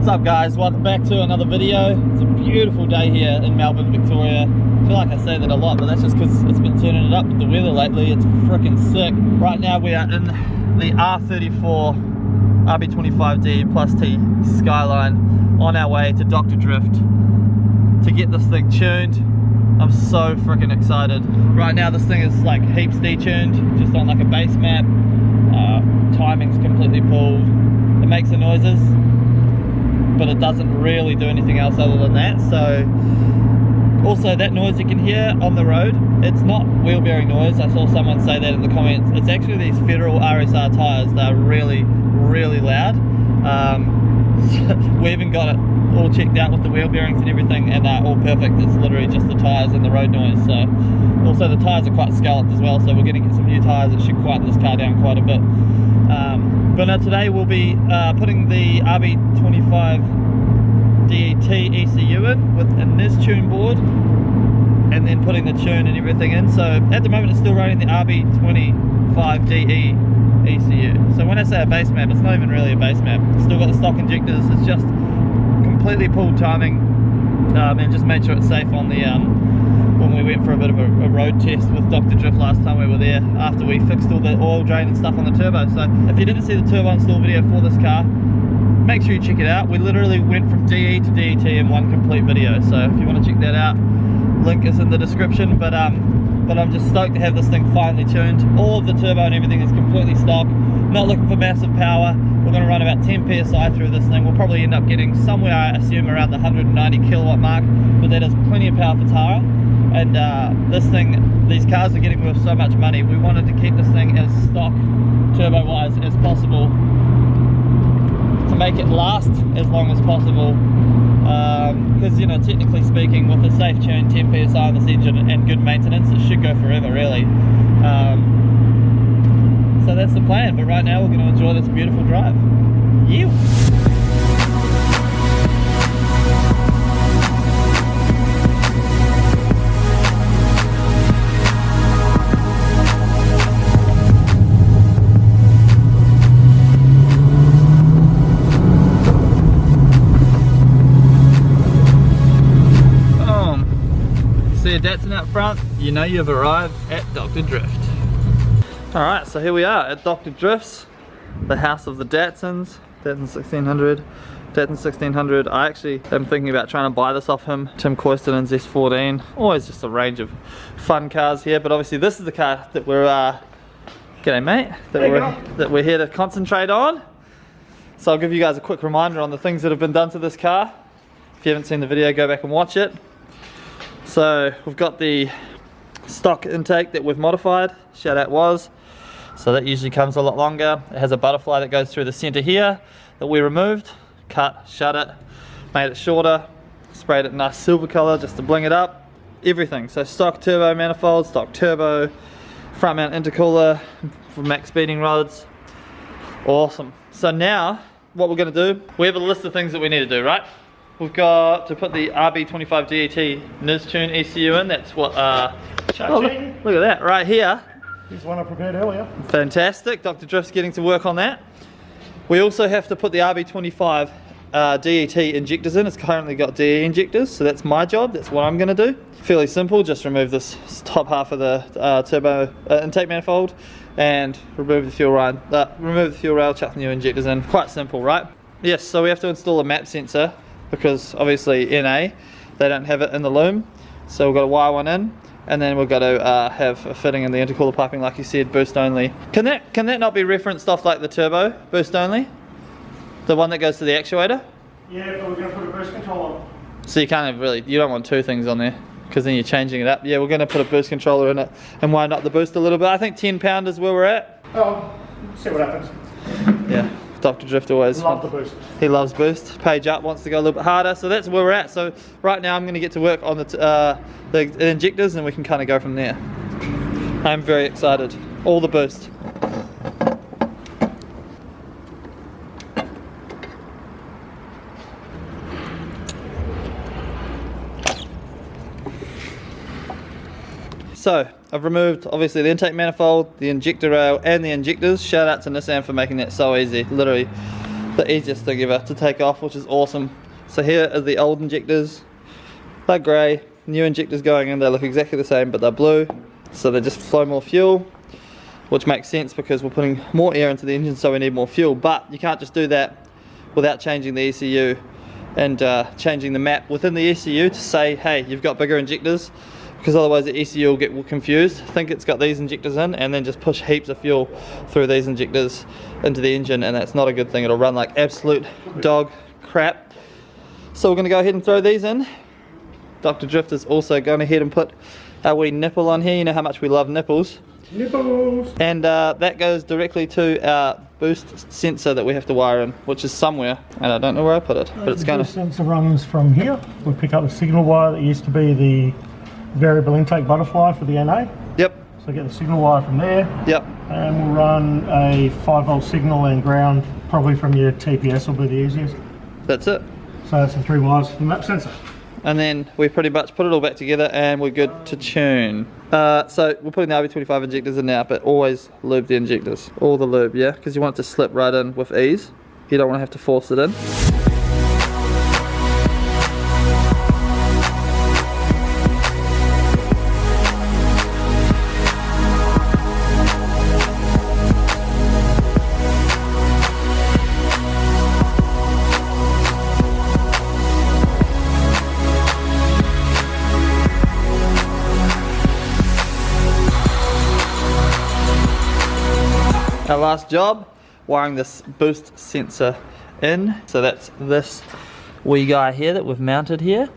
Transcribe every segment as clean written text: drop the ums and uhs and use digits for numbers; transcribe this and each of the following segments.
What's up guys, welcome back to another video. It's a beautiful day here in Melbourne, Victoria. I feel like I say that a lot, but that's just because it's been turning it up with the weather lately. It's freaking sick. Right now we are in the R34 Rb25De+T Skyline on our way to Dr. Drift to get this thing tuned. I'm so freaking excited. Right now this thing is like heaps detuned, just on like a base map. Timing's completely pulled. It makes the noises, but it doesn't really do anything else other than that. So also that noise you can hear on the road, it's not wheel bearing noise. I saw someone say that in the comments. It's actually these Federal RSR tires. They're really loud. We even got it all checked out with the wheel bearings and everything, and they're all perfect. It's literally just the tires and the road noise. So also the tires are quite scalloped as well, so we're going to get some new tires that should quieten this car down quite a bit. But now today we'll be putting the Rb25De+T ECU in this tune board, and then putting the tune and everything in. So at the moment it's still running the Rb25De ECU. So when I say a base map, it's not even really a base map. It's still got the stock injectors. It's just completely pulled timing, and just made sure it's safe on the when we went for a bit of a road test with Dr. Drift last time we were there, after we fixed all the oil drain and stuff on the turbo. So if you didn't see the turbo install video for this car, make sure you check it out. We literally went from DE to DET in one complete video, so if you want to check that out, link is in the description. But I'm just stoked to have this thing finally tuned. All of the turbo and everything is completely stock. Not looking for massive power. We're going to run about 10 psi through this thing. We'll probably end up getting somewhere, I assume, around the 190 kilowatt mark, but that is plenty of power for Tara. And these cars are getting worth so much money. We wanted to keep this thing as stock turbo wise as possible to make it last as long as possible, because you know, technically speaking, with a safe tune, 10 psi on this engine and good maintenance, it should go forever really. So that's the plan, but right now we're going to enjoy this beautiful drive. Yeah. See a Datsun out front, you know you've arrived at Dr. Drift. Alright, so here we are at Dr. Drift's, the house of the Datsuns, Datsun 1600, Datsun 1600. I actually am thinking about trying to buy this off him, Tim Coystonin's S14. Always just a range of fun cars here, but obviously this is the car that we're, g'day mate, that we're here to concentrate on. So I'll give you guys a quick reminder on the things that have been done to this car. If you haven't seen the video, go back and watch it. So we've got the stock intake that we've modified, shout out was. So that usually comes a lot longer. It has a butterfly that goes through the center here that we removed, cut, shut it, made it shorter, sprayed it nice silver color just to bling it up, everything. So stock turbo manifold, stock turbo, front mount intercooler for max speeding rods. Awesome. So now what we're going to do, we have a list of things that we need to do, right? We've got to put the Rb25De+T NIS tune ECU in. That's what oh, look at that right here. Here's one I prepared earlier. Fantastic. Dr. Drift's getting to work on that. We also have to put the Rb25 DET injectors in. It's currently got DE injectors, so that's my job. That's what I'm going to do. Fairly simple. Just remove this top half of the turbo intake manifold and remove the fuel rail. Chuck the new injectors in. Quite simple, right? Yes. So we have to install a map sensor, because obviously NA, they don't have it in the loom, so we've got to wire one in, and then we've got to have a fitting in the intercooler piping, like you said, boost only. Can that not be referenced off like the turbo boost only, the one that goes to the actuator? Yeah, but we're going to put a boost controller on. So you can't really, you don't want two things on there, because then you're changing it up. Yeah, we're going to put a boost controller in it and wind up the boost a little bit. I think 10 pound is where we're at. Oh, see what happens. Yeah. Dr. Drift always love the boost. He loves boost. Page up wants to go a little bit harder, so that's where we're at. So right now I'm going to get to work on the injectors, and we can kind of go from there. I'm very excited. All the boost. So I've removed obviously the intake manifold, the injector rail and the injectors. Shout out to Nissan for making that so easy. Literally the easiest thing ever to take off, which is awesome. So here are the old injectors. They're grey, new injectors going in, they look exactly the same but they're blue. So they just flow more fuel, which makes sense because we're putting more air into the engine, so we need more fuel. But you can't just do that without changing the ECU and changing the map within the ECU to say, hey, you've got bigger injectors, because otherwise the ECU will get confused, think it's got these injectors in, and then just push heaps of fuel through these injectors into the engine, and that's not a good thing. It'll run like absolute dog crap. So we're going to go ahead and throw these in. Dr. Drift is also going ahead and put our wee nipple on here. You know how much we love nipples. Nipples! And that goes directly to our boost sensor that we have to wire in, which is somewhere, and I don't know where I put it, but it's going to... The sensor runs from here. We pick up the signal wire that used to be the variable intake butterfly for the NA. Yep. So get the signal wire from there. Yep. And we'll run a 5-volt signal and ground, probably from your TPS will be the easiest. That's it. So that's the 3 wires for the map sensor. And then we pretty much put it all back together and we're good to tune. So we're putting the Rb25 injectors in now, but always lube the injectors. All the lube, yeah? Because you want it to slip right in with ease. You don't want to have to force it in. Our last job, wiring this boost sensor in. So that's this wee guy here that we've mounted here.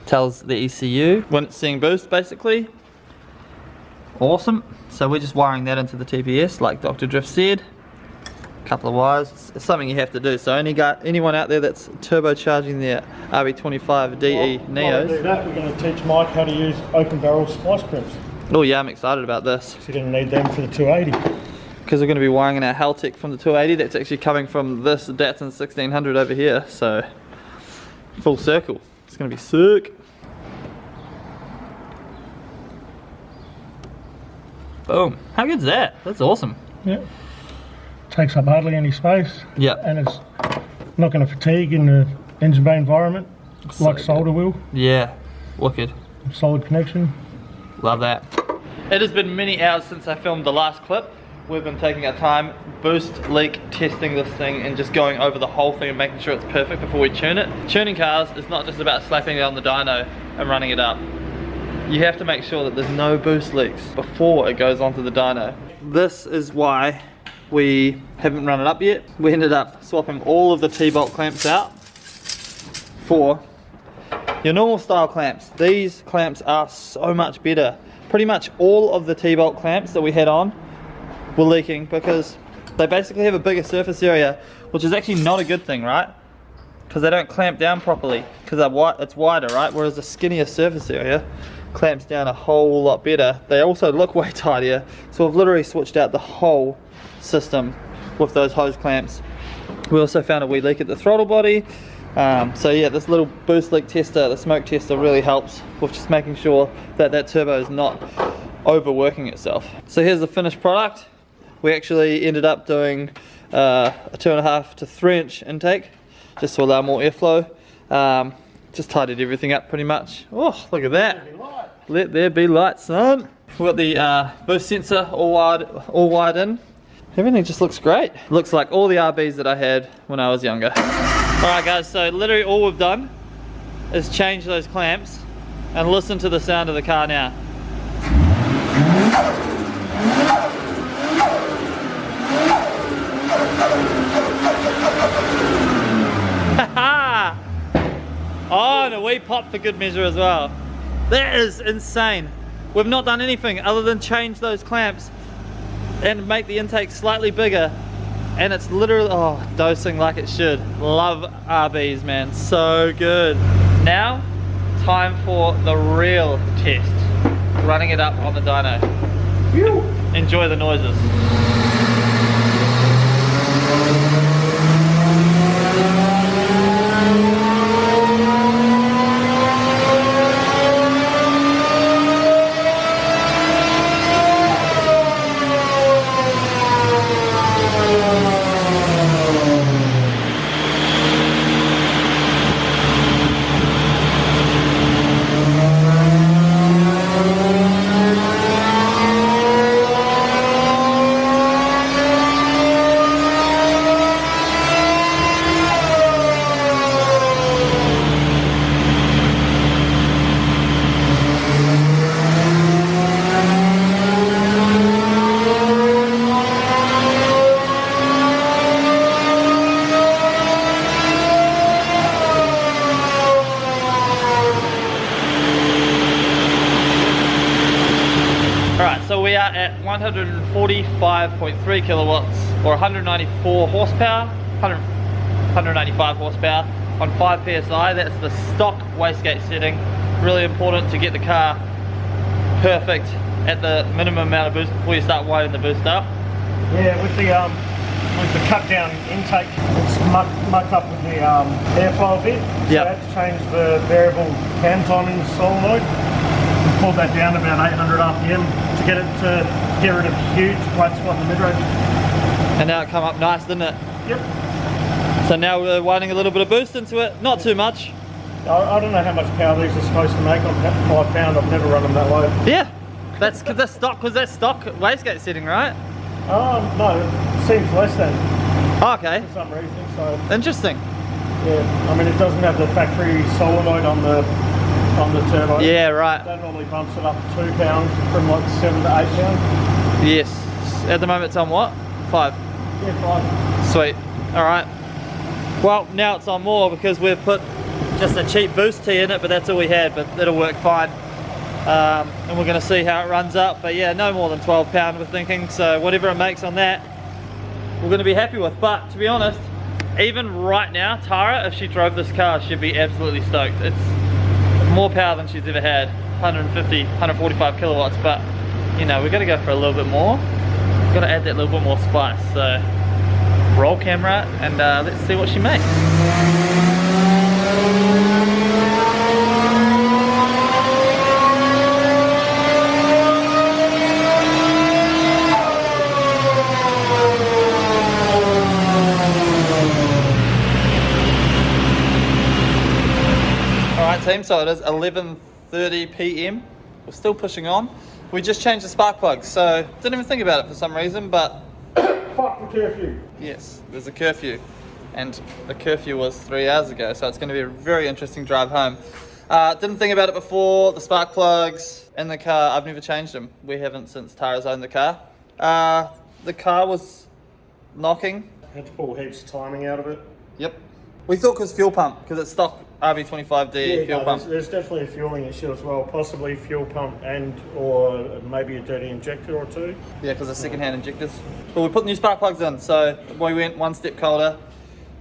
Tells the ECU when it's seeing boost basically. Awesome. So we're just wiring that into the TPS like Dr. Drift said. Couple of wires. It's something you have to do. So anyone out there that's turbocharging their Rb25De While we do Neos. that, we're going to teach Mike how to use open barrel splice crimps. Oh yeah, I'm excited about this. So you're going to need them for the 280. Because we're going to be wiring in our Haltech from the 280 that's actually coming from this Datsun 1600 over here, so full circle. It's going to be sick. Boom. How good's that? That's awesome. Yeah. Takes up hardly any space. Yeah. And it's not going to fatigue in the engine bay environment like solder will. Yeah. Wicked. Solid connection. Love that. It has been many hours since I filmed the last clip. We've been taking our time, boost leak testing this thing and just going over the whole thing and making sure it's perfect before we tune it. Tuning cars is not just about slapping it on the dyno and running it up. You have to make sure that there's no boost leaks before it goes onto the dyno. This is why we haven't run it up yet. We ended up swapping all of the T-bolt clamps out for your normal style clamps. These clamps are so much better. Pretty much all of the T-bolt clamps that we had on were leaking because they basically have a bigger surface area, which is actually not a good thing, right? Because they don't clamp down properly because it's wider, right? Whereas the skinnier surface area clamps down a whole lot better. They also look way tidier, so we've literally switched out the whole system with those hose clamps. We also found a wee leak at the throttle body. So yeah, this little boost leak tester, the smoke tester, really helps with just making sure that that turbo is not overworking itself. So here's the finished product. We actually ended up doing a 2.5 to 3 inch intake just to allow more airflow. Just tidied everything up pretty much. Oh, look at that. Let there be light, son. We've got the boost sensor all wired in. Everything just looks great. Looks like all the RBs that I had when I was younger. Alright guys, so literally all we've done is change those clamps and listen to the sound of the car now. Oh, and a wee pop for good measure as well. That is insane. We've not done anything other than change those clamps and make the intake slightly bigger, and it's literally, oh, dosing like it should. Love RBs, man, so good. Now, time for the real test. Running it up on the dyno. Whew. Enjoy the noises. 145.3 kilowatts or 194 horsepower, 195 horsepower on 5 psi. That's the stock wastegate setting. Really important to get the car perfect at the minimum amount of boost before you start winding the boost up. Yeah, with the cut down intake, it's mucked up with the airflow a bit. So Yep. I had to change the variable cam timing solenoid and pulled that down to about 800 RPM to get rid of huge white spot in the mid-range. And now it come up nice, didn't it? Yep. So now we're winding a little bit of boost into it, not too much. I don't know how much power these are supposed to make on 5 pound. I've never run them that low. Yeah, that's because that's stock wastegate setting, right? No, it seems less than Oh, okay, for some reason. So interesting. yeah, I mean it doesn't have the factory solenoid on the turbo. Yeah, right. That normally bumps it up 2 pounds from like 7 to 8 pounds. Yes. At the moment it's on what? 5. Yeah, 5. Sweet. All right. Well, now it's on more because we've put just a cheap boost tee in it, but that's all we had, but it'll work fine. And we're going to see how it runs up, but yeah, no more than 12 pound we're thinking, so whatever it makes on that we're going to be happy with. But to be honest, even right now Tara, if she drove this car, she'd be absolutely stoked. It's more power than she's ever had, 150 145 kilowatts, but you know, we're going to go for a little bit more. We've got to add that little bit more spice, so roll camera and let's see what she makes. Alright team, so it is 11:30 PM. We're still pushing on. We just changed the spark plugs, so didn't even think about it for some reason, but Fuck the curfew. yes, there's a curfew, and the curfew was 3 hours ago, so it's going to be a very interesting drive home. Didn't think about it before. The spark plugs in the car, I've never changed them. We haven't since Tara's owned the car. The car was knocking. Had to pull heaps of timing out of it. Yep. We thought because fuel pump, because it's stock Rb25De fuel pump. There's definitely a fueling issue as well. Possibly fuel pump and or maybe a dirty injector or two. Yeah, because of second-hand injectors. But we put new spark plugs in, so we went 1 step colder,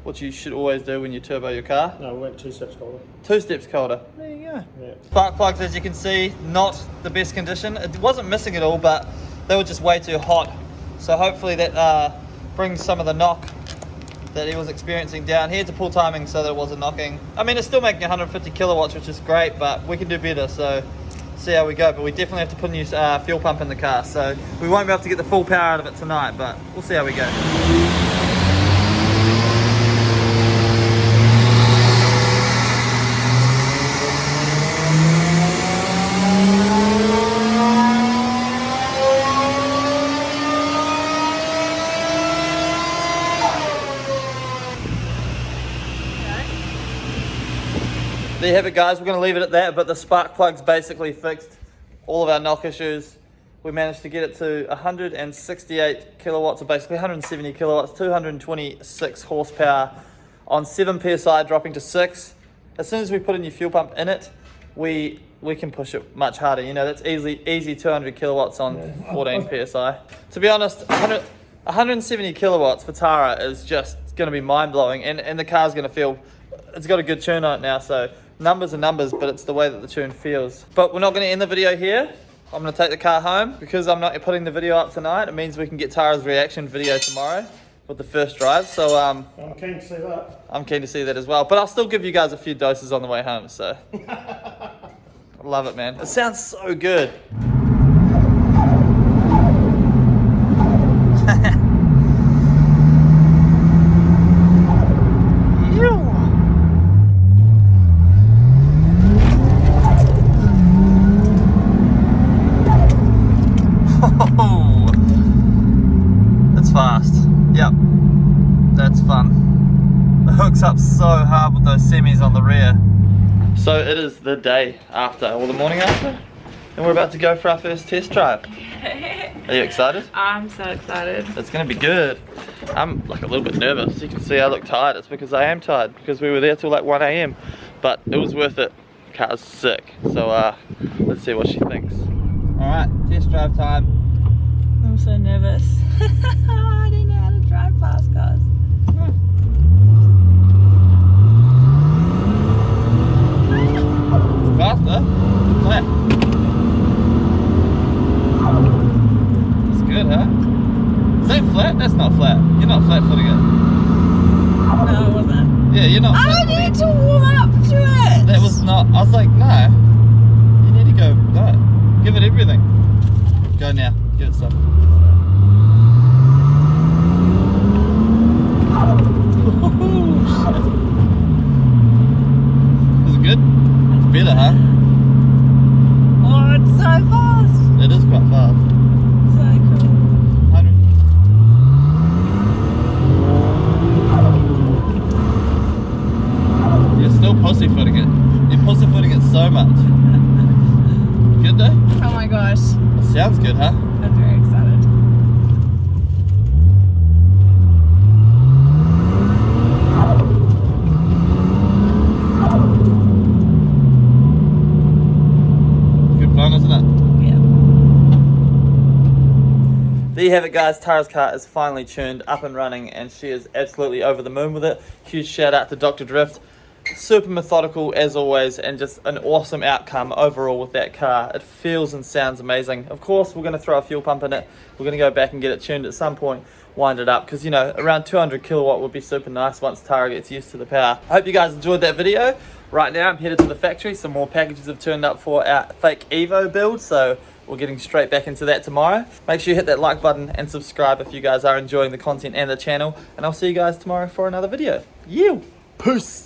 which you should always do when you turbo your car. No, we went 2 steps colder. 2 steps colder. There you go. Yeah. Spark plugs, as you can see, not the best condition. It wasn't missing at all, but they were just way too hot. So hopefully that brings some of the knock that he was experiencing down here to pull timing so that it wasn't knocking. I mean, it's still making 150 kilowatts, which is great, but we can do better, so see how we go. But we definitely have to put a new fuel pump in the car, so we won't be able to get the full power out of it tonight, but we'll see how we go. There you have it guys, we're going to leave it at that, but the spark plugs basically fixed all of our knock issues. We managed to get it to 168 kilowatts, or basically 170 kilowatts, 226 horsepower on 7 psi, dropping to 6. As soon as we put a new fuel pump in it, we can push it much harder. You know, that's easy 200 kilowatts on 14 psi. To be honest, 170 kilowatts for Tara is just going to be mind-blowing, and the car's going to feel, it's got a good tune on it now, so numbers are numbers, but it's the way that the tune feels. But we're not going to end the video here. I'm going to take the car home. Because I'm not putting the video up tonight, it means we can get Tara's reaction video tomorrow with the first drive. So I'm keen to see that. I'm keen to see that as well. But I'll still give you guys a few doses on the way home, so. I love it, man. It sounds so good. That's fast. Yep, that's fun. It hooks up so hard with those semis on the rear. So it is the day after, or the morning after, and we're about to go for our first test drive. Are you excited? I'm so excited. It's gonna be good. I'm like a little bit nervous. You can see I look tired. It's because I am tired, because we were there till like 1 AM, but it was worth it. The car's sick. So let's see what she thinks. All right, test drive time. so nervous. I don't know how to drive fast cars. Faster? Flat. It's good, huh? Is that flat? That's not flat. You're not flat footing it. No, it wasn't. Yeah, you're not I flat need footing to warm up to it. That was not. I was like, no. You need to go. No. Give it everything. Go now. Give it some. Is it good? It's better, huh? Oh, it's so fast. It is quite fast. So cool. 100. You're still pussyfooting it. You're pussyfooting it so much. Good though? Oh my gosh. It sounds good, huh? I'm very excited. Good fun, isn't it? Yeah. There you have it, guys. Tara's car is finally tuned, up and running, and she is absolutely over the moon with it. Huge shout out to Dr. Drift. Super methodical as always, and just an awesome outcome overall with that car. It feels and sounds amazing. Of course, we're going to throw a fuel pump in it. We're going to go back and get it tuned at some point, wind it up, because you know, around 200 kilowatt would be super nice once Tara gets used to the power. I hope you guys enjoyed that video. Right now I'm headed to the factory. Some more packages have turned up for our fake Evo build, so we're getting straight back into that tomorrow. Make sure you hit that like button and subscribe if you guys are enjoying the content and the channel, and I'll see you guys tomorrow for another video. Peace.